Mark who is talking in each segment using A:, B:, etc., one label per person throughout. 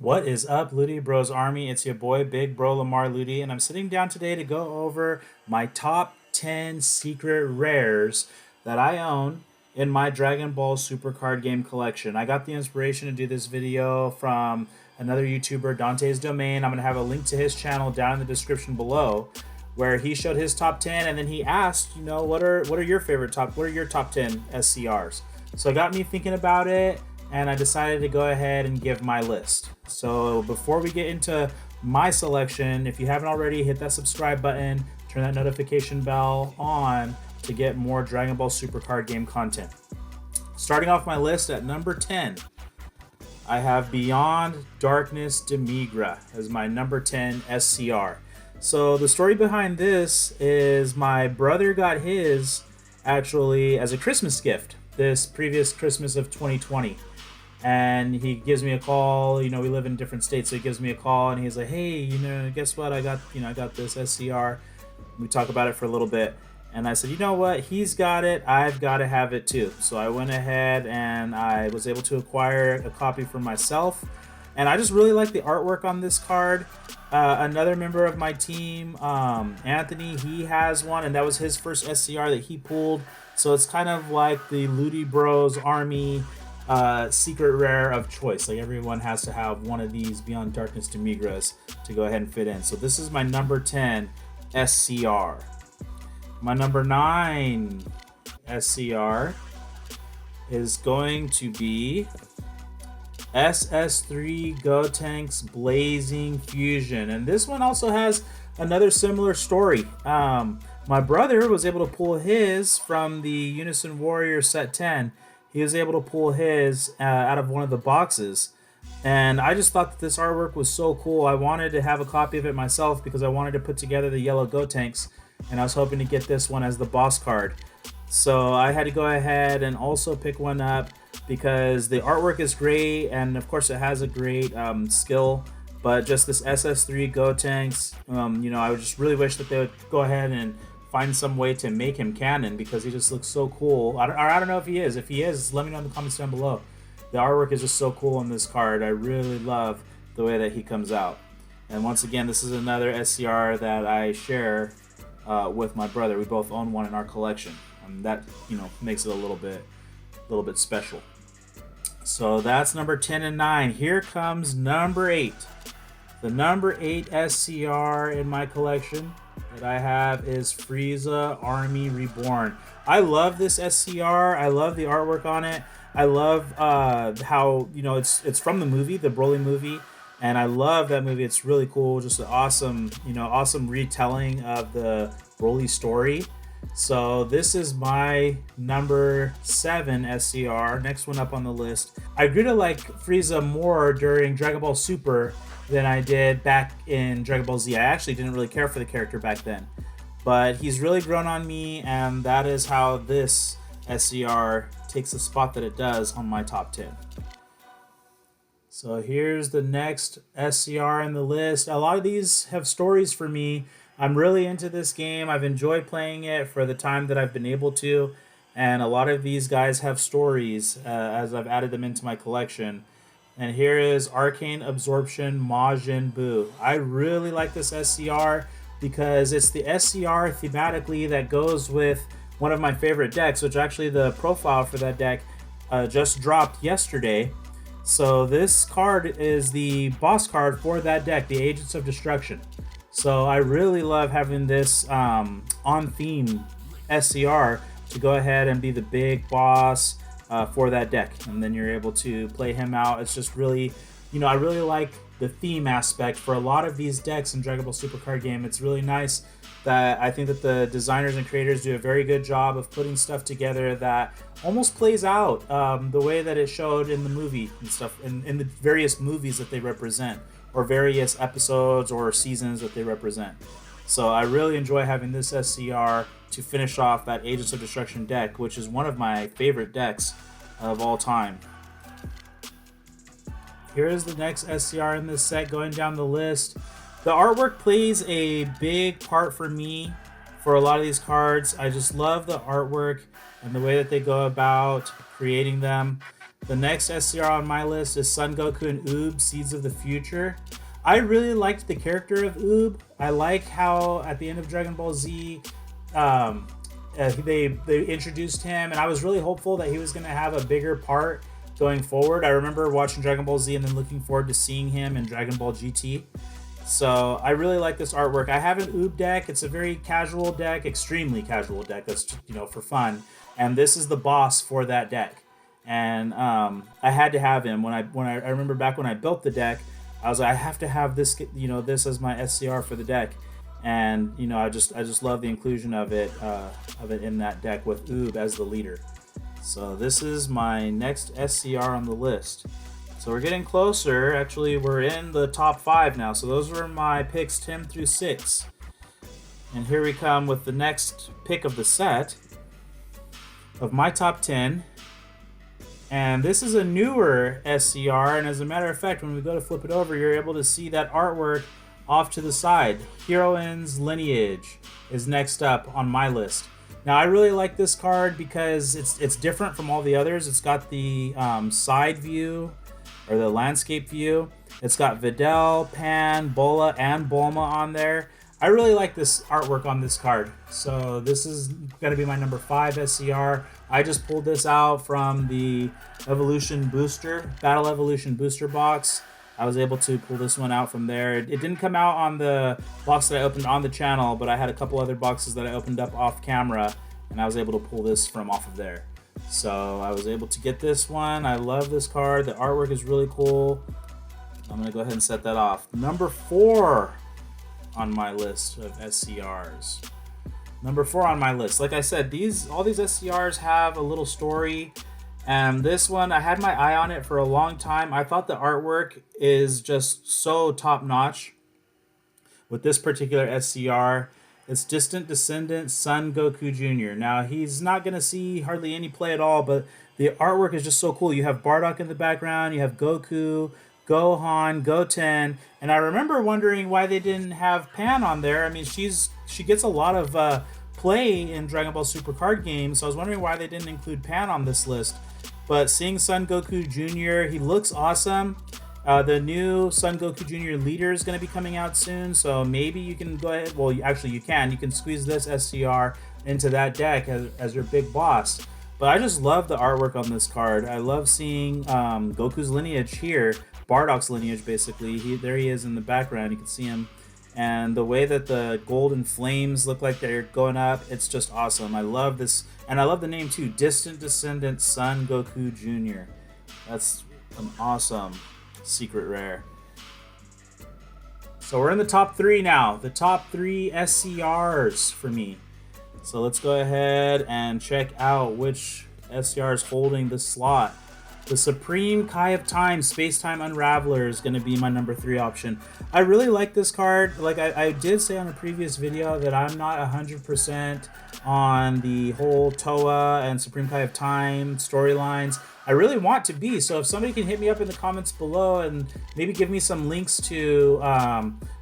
A: What is up, Ludi Bros Army? It's your boy, Big Bro Lamar Ludi, and I'm sitting down today to go over my top 10 secret rares that I own in my Dragon Ball Super card game collection. I got the inspiration to do this video from another YouTuber, Dante's Domain. I'm going to have a link to his channel down in the description below, where he showed his top 10, and then he asked, what are your what are your top 10 SCRs? So it got me thinking about it, and I decided to go ahead and give my list. So before we get into my selection, if you haven't already, hit that subscribe button, turn that notification bell on to get more Dragon Ball Super card game content. Starting off my list at number 10, I have Beyond Darkness Demigra as my number 10 SCR. So the story behind this is my brother got his actually as a Christmas gift this previous Christmas of 2020. And he gives me a call. We live in different states, so he gives me a call and he's like, "Hey, guess what? I got this SCR." We talk about it for a little bit, and I said, "You know what? He's got it. I've got to have it too." So I went ahead and I was able to acquire a copy for myself, and I just really like the artwork on this card. Another member of my team, Anthony, he has one, and that was his first SCR that he pulled. So it's kind of like the Ludi Bros Army secret rare of choice. Like everyone has to have one of these Beyond Darkness Demigras to go ahead and fit in. So this is my number 10 SCR. My number 9 SCR is going to be SS3 Gotenks Blazing Fusion. And this one also has another similar story. My brother was able to pull his from the Unison Warrior set 10. He was able to pull his out of one of the boxes. And I just thought that this artwork was so cool. I wanted to have a copy of it myself because I wanted to put together the yellow Gotenks. And I was hoping to get this one as the boss card. So I had to go ahead and also pick one up because the artwork is great. And of course it has a great skill. But just this SS3 Gotenks, I would just really wish that they would go ahead and find some way to make him canon because he just looks so cool. I don't know if he is. If he is, let me know in the comments down below. The artwork is just so cool on this card. I really love the way that he comes out. And once again, this is another SCR that I share with my brother. We both own one in our collection. And that, makes it a little bit special. So that's number 10 and 9. Here comes number 8. The number 8 SCR in my collection that I have is Frieza Army Reborn. I love this SCR. I love the artwork on it. I love how it's from the movie, the Broly movie, and I love that movie. It's really cool. Just an awesome retelling of the Broly story. So this is my number 7 SCR. Next one up on the list. I grew to like Frieza more during Dragon Ball Super than I did back in Dragon Ball Z. I actually didn't really care for the character back then. But he's really grown on me, and that is how this SCR takes the spot that it does on my top 10. So here's the next SCR in the list. A lot of these have stories for me. I'm really into this game. I've enjoyed playing it for the time that I've been able to. And a lot of these guys have stories as I've added them into my collection. And here is Arcane Absorption Majin Buu. I really like this SCR because it's the SCR thematically that goes with one of my favorite decks, which actually the profile for that deck just dropped yesterday. So this card is the boss card for that deck, the Agents of Destruction. So I really love having this on-theme SCR to go ahead and be the big boss for that deck, and then you're able to play him out. It's just really, I really like the theme aspect for a lot of these decks in Dragon Ball Super card game. It's really nice that I think that the designers and creators do a very good job of putting stuff together that almost plays out the way that it showed in the movie and stuff, in the various movies that they represent, or various episodes or seasons that they represent. So I really enjoy having this SCR to finish off that Agents of Destruction deck, which is one of my favorite decks of all time. Here is the next SCR in this set going down the list. The artwork plays a big part for me for a lot of these cards. I just love the artwork and the way that they go about creating them. The next SCR on my list is Son Goku and Oob, Seeds of the Future. I really liked the character of Oob. I like how at the end of Dragon Ball Z, they introduced him, and I was really hopeful that he was going to have a bigger part going forward. I remember watching Dragon Ball Z and then looking forward to seeing him in Dragon Ball GT. So I really like this artwork. I have an Oob deck. It's a very casual deck, extremely casual deck. That's, you know, for fun. And this is the boss for that deck. And I had to have him. I remember back when I built the deck, I was like, I have to have this, you know, this as my SCR for the deck. And you know, I just love the inclusion of it in that deck with Oob as the leader. So this is my next SCR on the list. So we're getting closer. Actually, we're in the top 5 now. So those were my picks 10 through 6. And here we come with the next pick of the set of my top 10. And this is a newer SCR. And as a matter of fact, when we go to flip it over, you're able to see that artwork off to the side. Heroine's Lineage is next up on my list. Now, I really like this card because it's different from all the others. It's got the side view, or the landscape view. It's got Videl, Pan, Bola, and Bulma on there. I really like this artwork on this card. So this is going to be my number 5 SCR. I just pulled this out from the Evolution Booster, Battle Evolution Booster box. I was able to pull this one out from there. It didn't come out on the box that I opened on the channel, but I had a couple other boxes that I opened up off camera, and I was able to pull this from off of there. So I was able to get this one. I love this card. The artwork is really cool. I'm going to go ahead and set that off. Number 4 on my list of SCRs. Number 4 on my list. Like I said, all these SCRs have a little story. And this one, I had my eye on it for a long time. I thought the artwork is just so top-notch. With this particular SCR, it's Distant Descendant Son Goku Jr. Now, he's not going to see hardly any play at all, but the artwork is just so cool. You have Bardock in the background, you have Goku, Gohan, Goten, and I remember wondering why they didn't have Pan on there. I mean, she gets a lot of play in Dragon Ball Super card games, so I was wondering why they didn't include Pan on this list. But seeing Son Goku Jr., he looks awesome. The new Son Goku Jr. leader is going to be coming out soon, so maybe you can go ahead. Well, actually, you can squeeze this SCR into that deck as your big boss. But I just love the artwork on this card. I love seeing Goku's lineage here, Bardock's lineage, basically. There he is in the background. You can see him. And the way that the golden flames look like they're going up, it's just awesome. I love this. And I love the name, too. Distant Descendant Son Goku Jr. That's an awesome secret rare. So we're in the top 3 now. The top 3 SCRs for me. So let's go ahead and check out which SCR is holding the slot. The Supreme Kai of Time Space-Time Unraveler is going to be my number 3 option. I really like this card. Like I did say on a previous video that I'm not 100% on the whole Toa and Supreme Kai of Time storylines. I really want to be, so if somebody can hit me up in the comments below and maybe give me some links to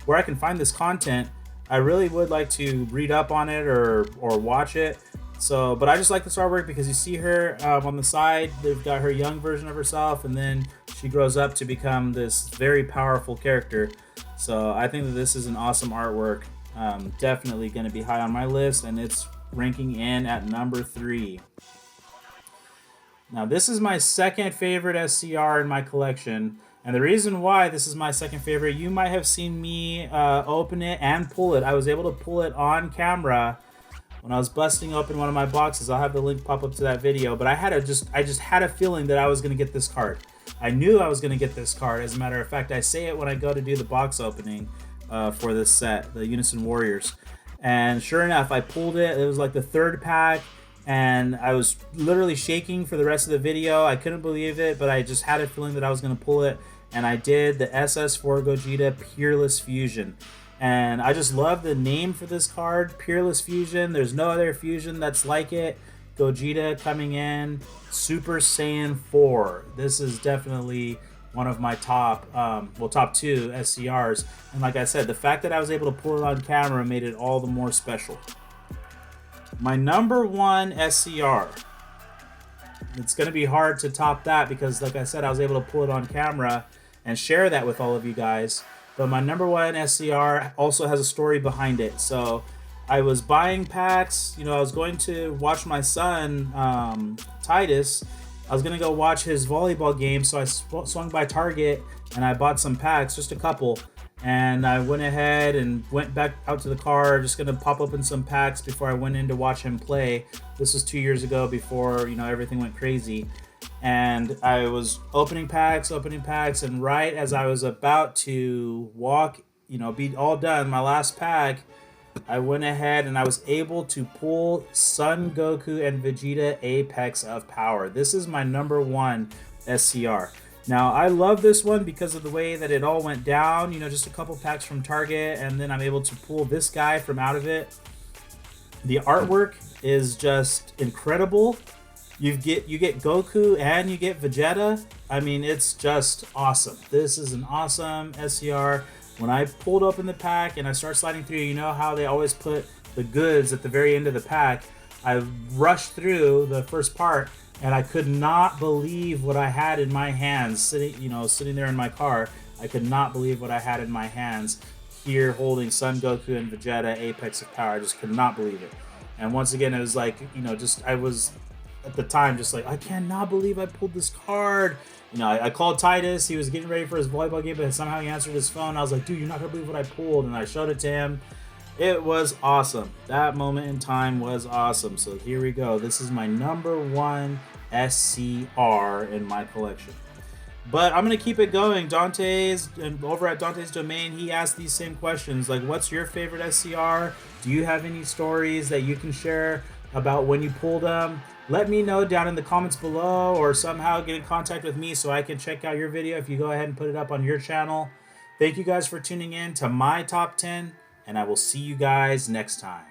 A: where I can find this content, I really would like to read up on it or watch it. So, but I just like this artwork because you see her on the side, they've got her young version of herself, and then she grows up to become this very powerful character. So I think that this is an awesome artwork. Definitely going to be high on my list, and it's ranking in at number 3. Now, this is my second favorite SCR in my collection, and the reason why this is my second favorite, you might have seen me open it and pull it. I was able to pull it on camera when I was busting open one of my boxes. I'll have the link pop up to that video, but I just had a feeling that I was going to get this card. I knew I was going to get this card. As a matter of fact, I say it when I go to do the box opening for this set, the Unison Warriors. And sure enough, I pulled it. It was like the 3rd pack, and I was literally shaking for the rest of the video. I couldn't believe it, but I just had a feeling that I was going to pull it, and I did. The SS4 Gogeta Peerless Fusion. And I just love the name for this card, Peerless Fusion. There's no other fusion that's like it. Gogeta coming in, Super Saiyan 4. This is definitely one of my top 2 SCRs. And like I said, the fact that I was able to pull it on camera made it all the more special. My number 1 SCR it's going to be hard to top that because, like I said, I was able to pull it on camera and share that with all of you guys. But my number one SCR also has a story behind it. So I was buying packs. I was going to watch my son, Titus. I was going to go watch his volleyball game. So I swung by Target and I bought some packs, just a couple. And I went ahead and went back out to the car, just going to pop open some packs before I went in to watch him play. This was 2 years ago before, everything went crazy. And I was opening packs, and right as I was about to walk, be all done, my last pack, I went ahead and I was able to pull Son Goku and Vegeta Apex of Power. This is my number one SCR. Now, I love this one because of the way that it all went down, just a couple packs from Target, and then I'm able to pull this guy from out of it. The artwork is just incredible. You get Goku and you get Vegeta. I mean, it's just awesome. This is an awesome SCR. When I pulled open the pack and I start sliding through, you know how they always put the goods at the very end of the pack. I rushed through the first part and I could not believe what I had in my hands sitting there in my car. I could not believe what I had in my hands here holding Son Goku and Vegeta Apex of Power. I just could not believe it. And once again, it was like, I was at the time just like, I cannot believe I pulled this card. I called Titus. He was getting ready for his volleyball game, but somehow he answered his phone. I was like, dude, you're not going to believe what I pulled. And I showed it to him. It was awesome. That moment in time was awesome. So here we go. This is my number one SCR in my collection. But I'm going to keep it going. Over at Dante's Domain, he asked these same questions. Like, what's your favorite SCR? Do you have any stories that you can share about when you pulled them? Let me know down in the comments below, or somehow get in contact with me so I can check out your video if you go ahead and put it up on your channel. Thank you guys for tuning in to my top 10, and I will see you guys next time.